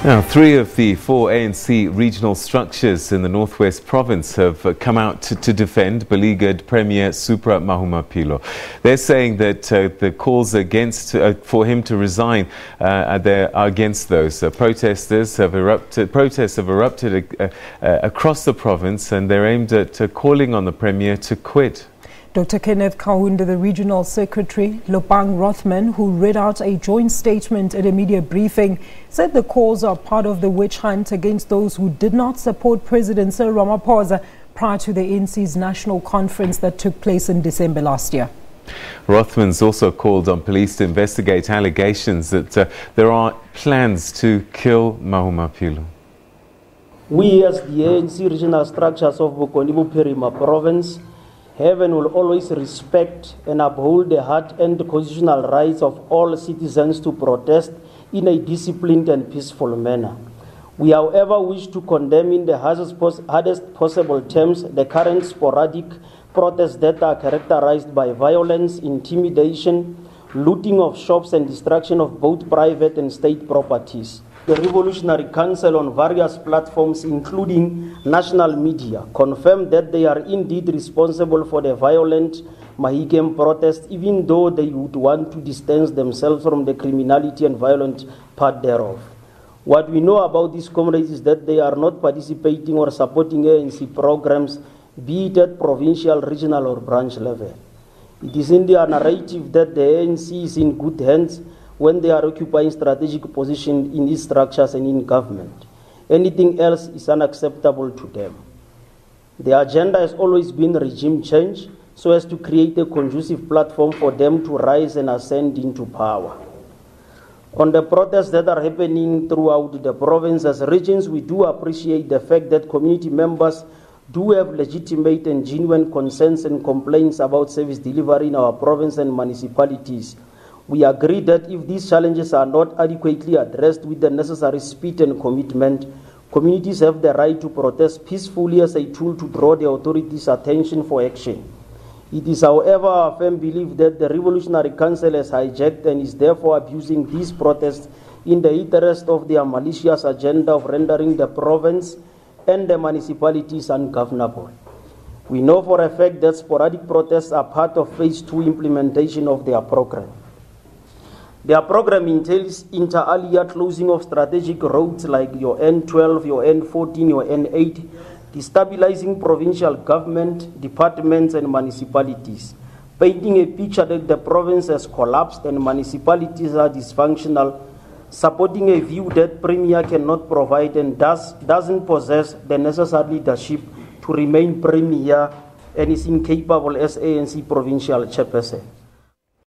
Now, 3 of the 4 ANC regional structures in the North West province have come out to defend beleaguered Premier Supra Mahumapelo. They're saying that the calls against for him to resign are against those. Protests have erupted across the province, and they're aimed at calling on the Premier to quit. Dr. Kenneth Kaunda, the Regional Secretary, Lopang Rothman, who read out a joint statement at a media briefing, said the calls are part of the witch hunt against those who did not support President Cyril Ramaphosa prior to the ANC's national conference that took place in December last year. Rothman's also called on police to investigate allegations that there are plans to kill Mahumapelo. We, as the ANC regional structures of Bokoni-Bophirima province, have and will always respect and uphold the heart and constitutional rights of all citizens to protest in a disciplined and peaceful manner. We, however, wish to condemn in the hardest possible terms the current sporadic protests that are characterized by violence, intimidation, looting of shops and destruction of both private and state properties. The Revolutionary Council on various platforms, including national media, confirmed that they are indeed responsible for the violent Mahikem protests, even though they would want to distance themselves from the criminality and violent part thereof. What we know about these comrades is that they are not participating or supporting ANC programs, be it at provincial, regional or branch level. It is in their narrative that the ANC is in good hands when they are occupying strategic positions in its structures and in government. Anything else is unacceptable to them. The agenda has always been regime change, so as to create a conducive platform for them to rise and ascend into power. On the protests that are happening throughout the province as regions, we do appreciate the fact that community members do have legitimate and genuine concerns and complaints about service delivery in our province and municipalities. We agree that if these challenges are not adequately addressed with the necessary speed and commitment, communities have the right to protest peacefully as a tool to draw the authorities' attention for action. It is, however, our firm belief that the Revolutionary Council has hijacked and is therefore abusing these protests in the interest of their malicious agenda of rendering the province and the municipalities ungovernable. We know for a fact that sporadic protests are part of Phase 2 implementation of their program. Their program entails inter alia closing of strategic roads like your N12, your N14, your N8, destabilizing provincial government, departments and municipalities, painting a picture that the province has collapsed and municipalities are dysfunctional, supporting a view that Premier cannot provide and doesn't possess the necessary leadership to remain Premier and is incapable as ANC provincial chairperson.